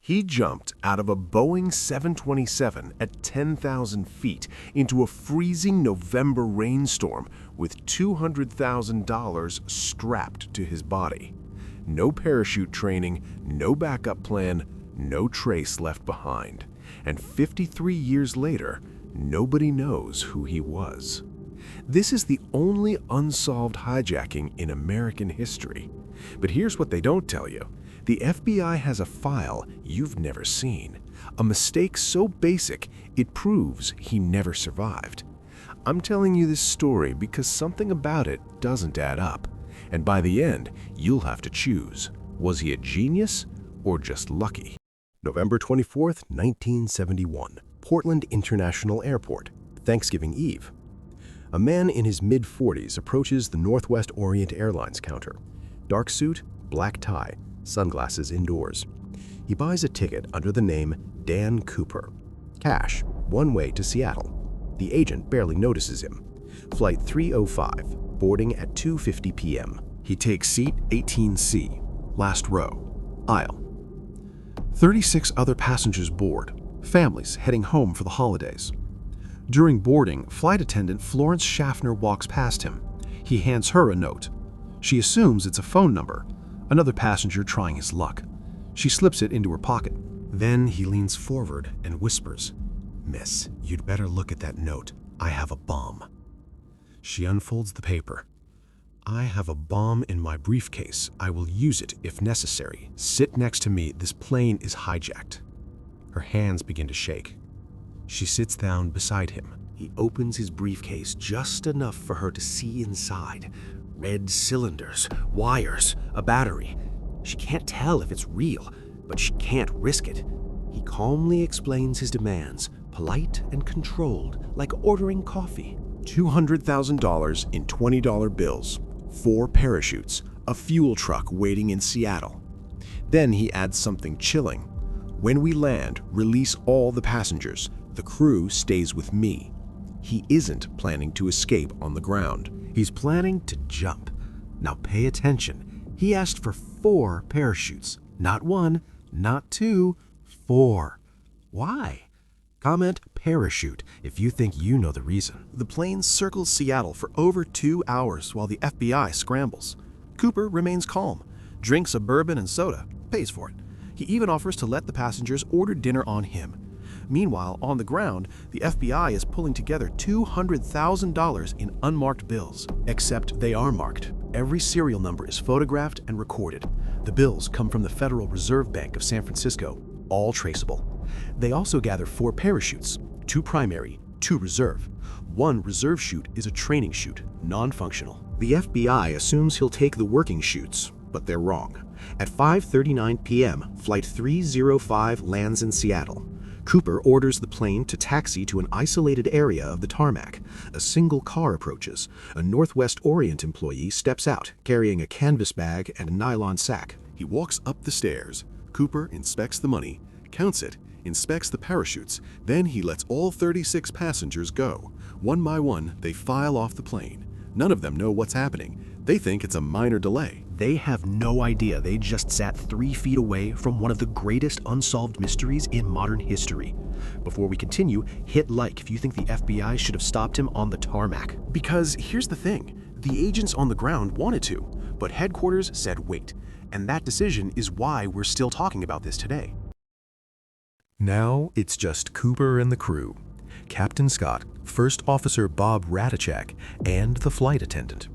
He jumped out of a Boeing 727 at 10,000 feet into a freezing November rainstorm with $200,000 strapped to his body. No parachute training, no backup plan, no trace left behind. And 53 years later, nobody knows who he was. This is the only unsolved hijacking in American history. But here's what they don't tell you. The FBI has a file you've never seen. A mistake so basic, it proves he never survived. I'm telling you this story because something about it doesn't add up. And by the end, you'll have to choose. Was he a genius or just lucky? November 24th, 1971, Portland International Airport, Thanksgiving Eve. A man in his mid-40s approaches the Northwest Orient Airlines counter. Dark suit, black tie, sunglasses indoors. He buys a ticket under the name Dan Cooper. Cash, one way to Seattle. The agent barely notices him. Flight 305, boarding at 2:50 p.m. He takes seat 18C, last row, aisle. 36 other passengers board, families heading home for the holidays. During boarding, flight attendant Florence Schaffner walks past him. He hands her a note. She assumes it's a phone number, another passenger trying his luck. She slips it into her pocket. Then he leans forward and whispers, "Miss, you'd better look at that note. I have a bomb." She unfolds the paper. "I have a bomb in my briefcase. I will use it if necessary. Sit next to me. This plane is hijacked." Her hands begin to shake. She sits down beside him. He opens his briefcase just enough for her to see inside. Red cylinders, wires, a battery. She can't tell if it's real, but she can't risk it. He calmly explains his demands, polite and controlled, like ordering coffee. $200,000 in $20 bills, 4 parachutes, a fuel truck waiting in Seattle. Then he adds something chilling. "When we land, release all the passengers. The crew stays with me." He isn't planning to escape on the ground. He's planning to jump. Now pay attention. He asked for 4 parachutes. Not 1, not 2, 4. Why? Comment parachute if you think you know the reason. The plane circles Seattle for over 2 hours while the FBI scrambles. Cooper remains calm, drinks a bourbon and soda, pays for it. He even offers to let the passengers order dinner on him. Meanwhile, on the ground, the FBI is pulling together $200,000 in unmarked bills. Except they are marked. Every serial number is photographed and recorded. The bills come from the Federal Reserve Bank of San Francisco, all traceable. They also gather 4 parachutes, 2 primary, 2 reserve. 1 reserve chute is a training chute, non-functional. The FBI assumes he'll take the working chutes, but they're wrong. At 5:39 p.m., Flight 305 lands in Seattle. Cooper orders the plane to taxi to an isolated area of the tarmac. A single car approaches. A Northwest Orient employee steps out, carrying a canvas bag and a nylon sack. He walks up the stairs. Cooper inspects the money, counts it, inspects the parachutes. Then he lets all 36 passengers go. One by one, they file off the plane. None of them know what's happening. They think it's a minor delay. They have no idea they just sat 3 feet away from one of the greatest unsolved mysteries in modern history. Before we continue, hit like if you think the FBI should have stopped him on the tarmac. Because here's the thing, the agents on the ground wanted to, but headquarters said wait. And that decision is why we're still talking about this today. Now it's just Cooper and the crew. Captain Scott, First Officer Bob Ratachak, and the flight attendant.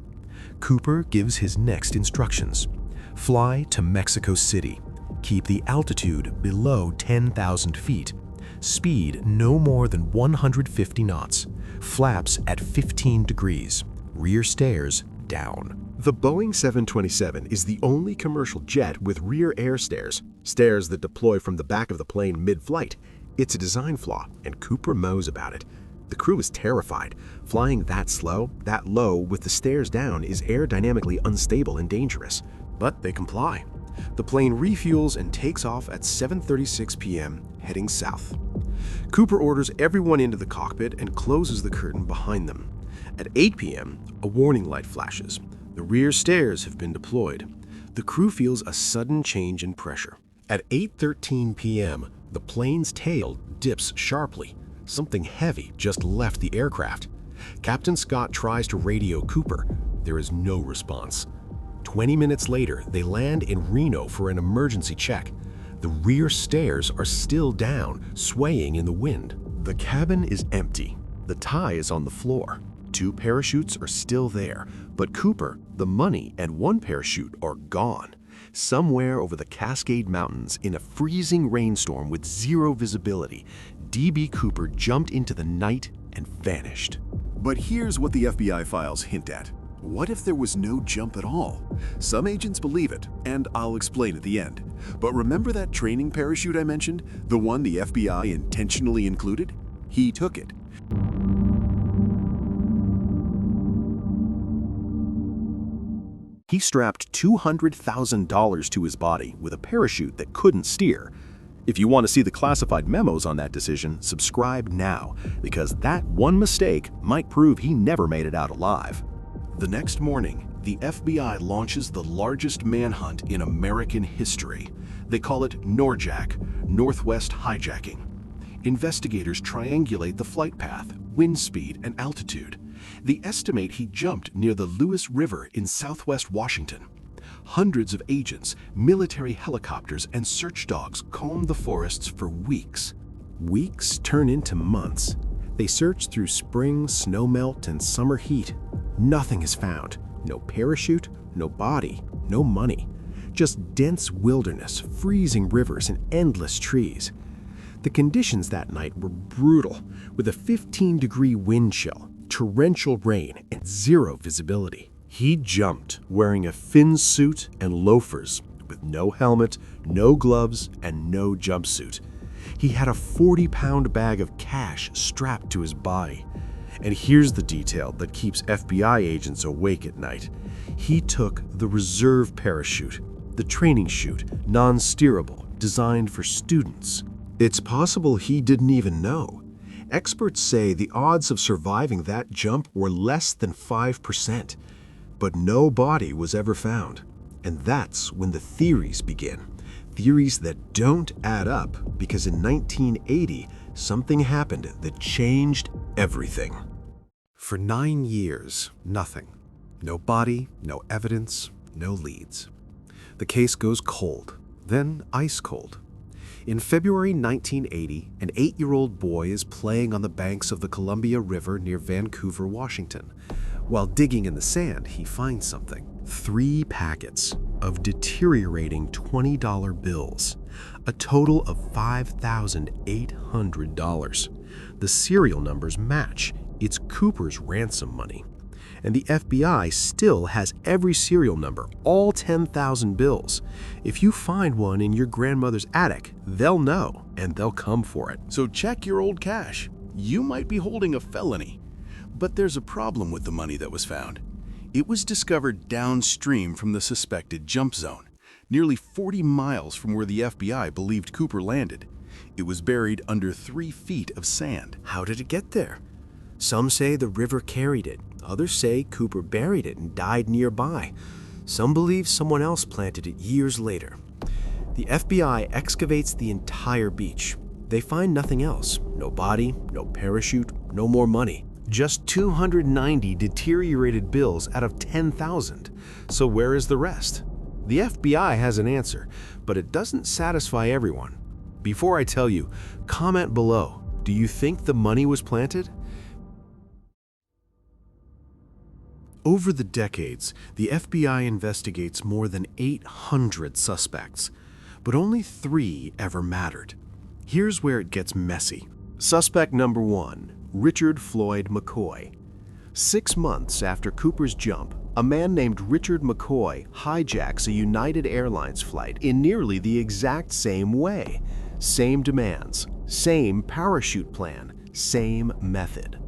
Cooper gives his next instructions. Fly to Mexico City. Keep the altitude below 10,000 feet. Speed no more than 150 knots. Flaps at 15 degrees. Rear stairs down. The Boeing 727 is the only commercial jet with rear air stairs, stairs that deploy from the back of the plane mid-flight. It's a design flaw, and Cooper mows about it. The crew is terrified. Flying that slow, that low, with the stairs down is aerodynamically unstable and dangerous. But they comply. The plane refuels and takes off at 7:36 p.m., heading south. Cooper orders everyone into the cockpit and closes the curtain behind them. At 8 p.m., a warning light flashes. The rear stairs have been deployed. The crew feels a sudden change in pressure. At 8:13 p.m., the plane's tail dips sharply. Something heavy just left the aircraft. Captain Scott tries to radio Cooper. There is no response. 20 minutes later, they land in Reno for an emergency check. The rear stairs are still down, swaying in the wind. The cabin is empty. The tie is on the floor. 2 parachutes are still there, but Cooper, the money, and 1 parachute are gone. Somewhere over the Cascade Mountains, in a freezing rainstorm with 0 visibility, D.B. Cooper jumped into the night and vanished. But here's what the FBI files hint at. What if there was no jump at all? Some agents believe it, and I'll explain at the end. But remember that training parachute I mentioned? The one the FBI intentionally included? He took it. He strapped $200,000 to his body with a parachute that couldn't steer. If you want to see the classified memos on that decision, subscribe now, because that one mistake might prove he never made it out alive. The next morning, the FBI launches the largest manhunt in American history. They call it NORJAC, Northwest Hijacking. Investigators triangulate the flight path, wind speed, and altitude. They estimate he jumped near the Lewis River in southwest Washington. Hundreds of agents, military helicopters, and search dogs comb the forests for weeks. Weeks turn into months. They search through spring, snowmelt, and summer heat. Nothing is found. No parachute, no body, no money. Just dense wilderness, freezing rivers, and endless trees. The conditions that night were brutal, with a 15-degree wind chill, torrential rain, and 0 visibility. He jumped wearing a fin suit and loafers, with no helmet, no gloves, and no jumpsuit. He had a 40-pound bag of cash strapped to his body. And here's the detail that keeps FBI agents awake at night. He took the reserve parachute, the training chute, non-steerable, designed for students. It's possible he didn't even know. Experts say the odds of surviving that jump were less than 5%. But no body was ever found. And that's when the theories begin. Theories that don't add up, because in 1980, something happened that changed everything. For 9 years, nothing. No body, no evidence, no leads. The case goes cold, then ice cold. In February 1980, an 8-year-old boy is playing on the banks of the Columbia River near Vancouver, Washington. While digging in the sand, he finds something. 3 packets of deteriorating $20 bills, a total of $5,800. The serial numbers match. It's Cooper's ransom money. And the FBI still has every serial number, all 10,000 bills. If you find one in your grandmother's attic, they'll know, and they'll come for it. So check your old cash. You might be holding a felony. But there's a problem with the money that was found. It was discovered downstream from the suspected jump zone, nearly 40 miles from where the FBI believed Cooper landed. It was buried under 3 feet of sand. How did it get there? Some say the river carried it. Others say Cooper buried it and died nearby. Some believe someone else planted it years later. The FBI excavates the entire beach. They find nothing else. No body, no parachute, no more money. Just 290 deteriorated bills out of 10,000. So where is the rest? The FBI has an answer, but it doesn't satisfy everyone. Before I tell you, comment below. Do you think the money was planted? Over the decades, the FBI investigates more than 800 suspects, but only 3 ever mattered. Here's where it gets messy. Suspect number 1, Richard Floyd McCoy. 6 months after Cooper's jump, a man named Richard McCoy hijacks a United Airlines flight in nearly the exact same way. Same demands, same parachute plan, same method.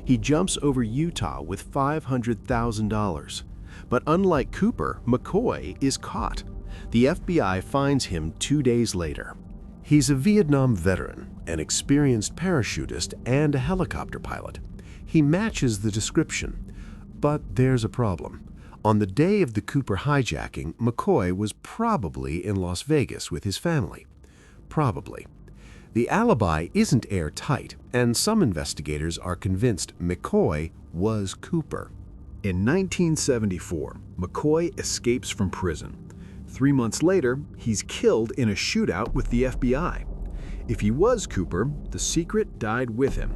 He jumps over Utah with $500,000. But unlike Cooper, McCoy is caught. The FBI finds him 2 days later. He's a Vietnam veteran, an experienced parachutist, and a helicopter pilot. He matches the description. But there's a problem. On the day of the Cooper hijacking, McCoy was probably in Las Vegas with his family. Probably. The alibi isn't airtight, and some investigators are convinced McCoy was Cooper. In 1974, McCoy escapes from prison. 3 months later, he's killed in a shootout with the FBI. If he was Cooper, the secret died with him.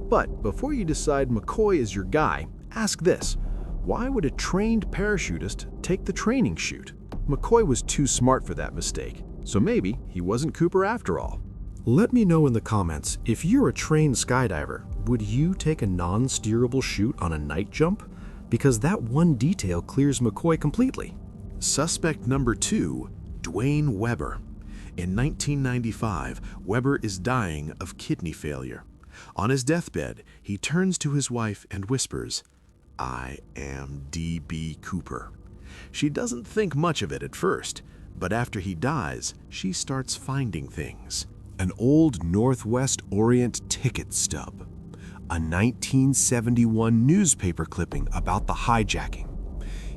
But before you decide McCoy is your guy, ask this. Why would a trained parachutist take the training chute? McCoy was too smart for that mistake, so maybe he wasn't Cooper after all. Let me know in the comments, if you're a trained skydiver, would you take a non-steerable chute on a night jump? Because that one detail clears McCoy completely. Suspect number 2, Dwayne Weber. In 1995, Weber is dying of kidney failure. On his deathbed, he turns to his wife and whispers, "I am D.B. Cooper." She doesn't think much of it at first, but after he dies, she starts finding things. An old Northwest Orient ticket stub. A 1971 newspaper clipping about the hijacking.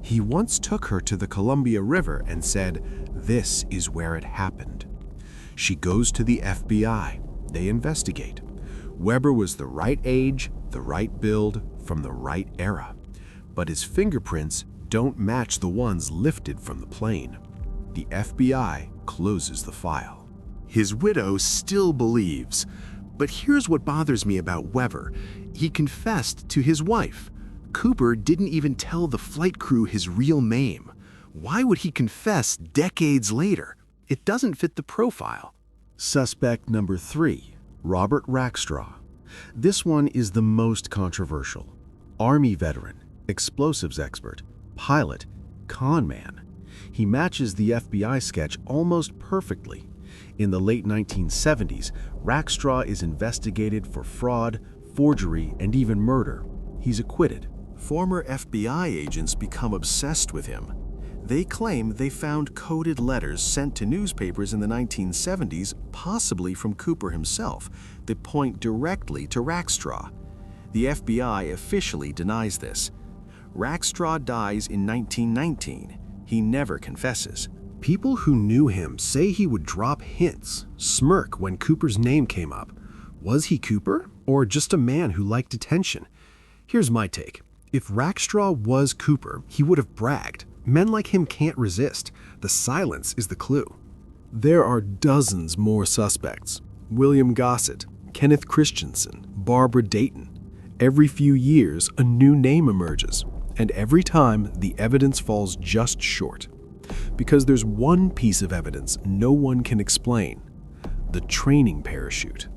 He once took her to the Columbia River and said, "This is where it happened." She goes to the FBI. They investigate. Weber was the right age, the right build, from the right era. But his fingerprints don't match the ones lifted from the plane. The FBI closes the file. His widow still believes. But here's what bothers me about Weber. He confessed to his wife. Cooper didn't even tell the flight crew his real name. Why would he confess decades later? It doesn't fit the profile. Suspect number 3, Robert Rackstraw. This one is the most controversial. Army veteran, explosives expert, pilot, con man. He matches the FBI sketch almost perfectly. In the late 1970s, Rackstraw is investigated for fraud, forgery, and even murder. He's acquitted. Former FBI agents become obsessed with him. They claim they found coded letters sent to newspapers in the 1970s, possibly from Cooper himself, that point directly to Rackstraw. The FBI officially denies this. Rackstraw dies in 1919. He never confesses. People who knew him say he would drop hints, smirk when Cooper's name came up. Was he Cooper, or just a man who liked attention? Here's my take. If Rackstraw was Cooper, he would have bragged. Men like him can't resist. The silence is the clue. There are dozens more suspects. William Gossett, Kenneth Christensen, Barbara Dayton. Every few years, a new name emerges, and every time, the evidence falls just short. Because there's one piece of evidence no one can explain: the training parachute.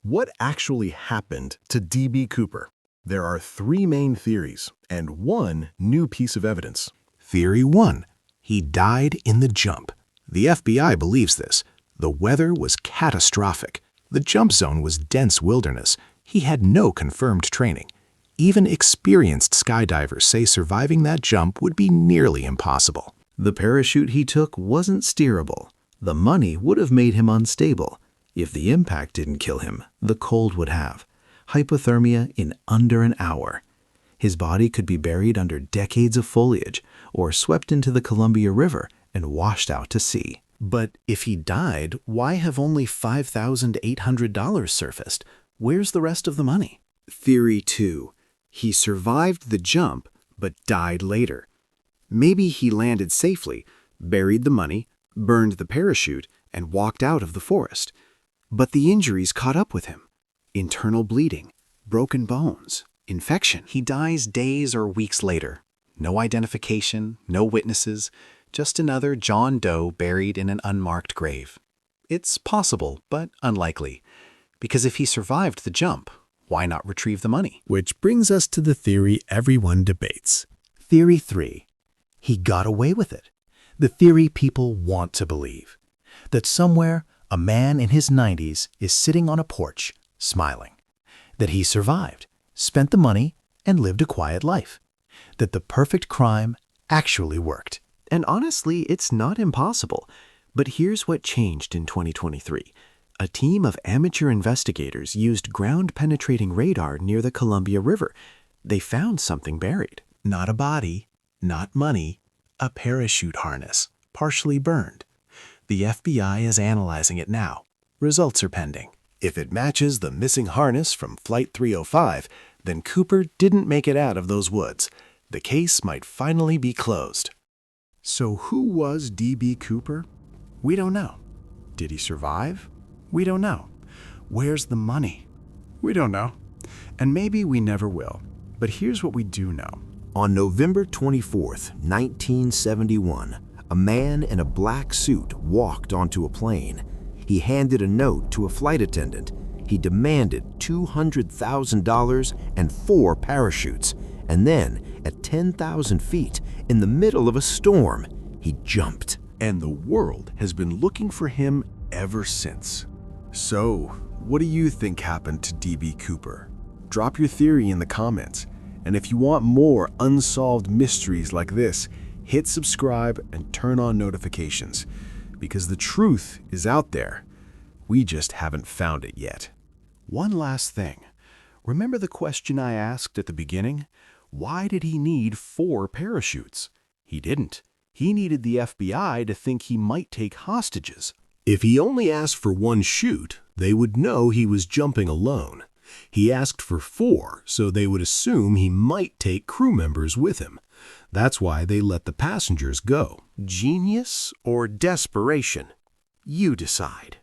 What actually happened to D.B. Cooper? There are 3 main theories and one new piece of evidence. Theory 1. He died in the jump. The FBI believes this. The weather was catastrophic. The jump zone was dense wilderness. He had no confirmed training. Even experienced skydivers say surviving that jump would be nearly impossible. The parachute he took wasn't steerable. The money would have made him unstable. If the impact didn't kill him, the cold would have. Hypothermia in under an hour. His body could be buried under decades of foliage or swept into the Columbia River and washed out to sea. But if he died, why have only $5,800 surfaced? Where's the rest of the money? Theory 2. He survived the jump, but died later. Maybe he landed safely, buried the money, burned the parachute, and walked out of the forest. But the injuries caught up with him. Internal bleeding, broken bones, infection. He dies days or weeks later. No identification, no witnesses, just another John Doe buried in an unmarked grave. It's possible, but unlikely. Because if he survived the jump, why not retrieve the money? Which brings us to the theory everyone debates. Theory 3. He got away with it. The theory people want to believe. That somewhere, a man in his 90s is sitting on a porch, smiling. That he survived, spent the money, and lived a quiet life. That the perfect crime actually worked. And honestly, it's not impossible. But here's what changed in 2023. A team of amateur investigators used ground-penetrating radar near the Columbia River. They found something buried. Not a body, Not money, a parachute harness, partially burned. The FBI is analyzing it now. Results are pending. If it matches the missing harness from Flight 305, then Cooper didn't make it out of those woods. The case might finally be closed. So who was D.B. Cooper? We don't know. Did he survive? We don't know. Where's the money? We don't know. And maybe we never will. But here's what we do know. On November 24th, 1971, a man in a black suit walked onto a plane. He handed a note to a flight attendant. He demanded $200,000 and 4 parachutes. And then, at 10,000 feet, in the middle of a storm, he jumped. And the world has been looking for him ever since. So, what do you think happened to D.B. Cooper? Drop your theory in the comments. And if you want more unsolved mysteries like this, hit subscribe and turn on notifications. Because the truth is out there. We just haven't found it yet. One last thing. Remember the question I asked at the beginning? Why did he need 4 parachutes? He didn't. He needed the FBI to think he might take hostages. If he only asked for 1 chute, they would know he was jumping alone. He asked for 4, so they would assume he might take crew members with him. That's why they let the passengers go. Genius or desperation? You decide.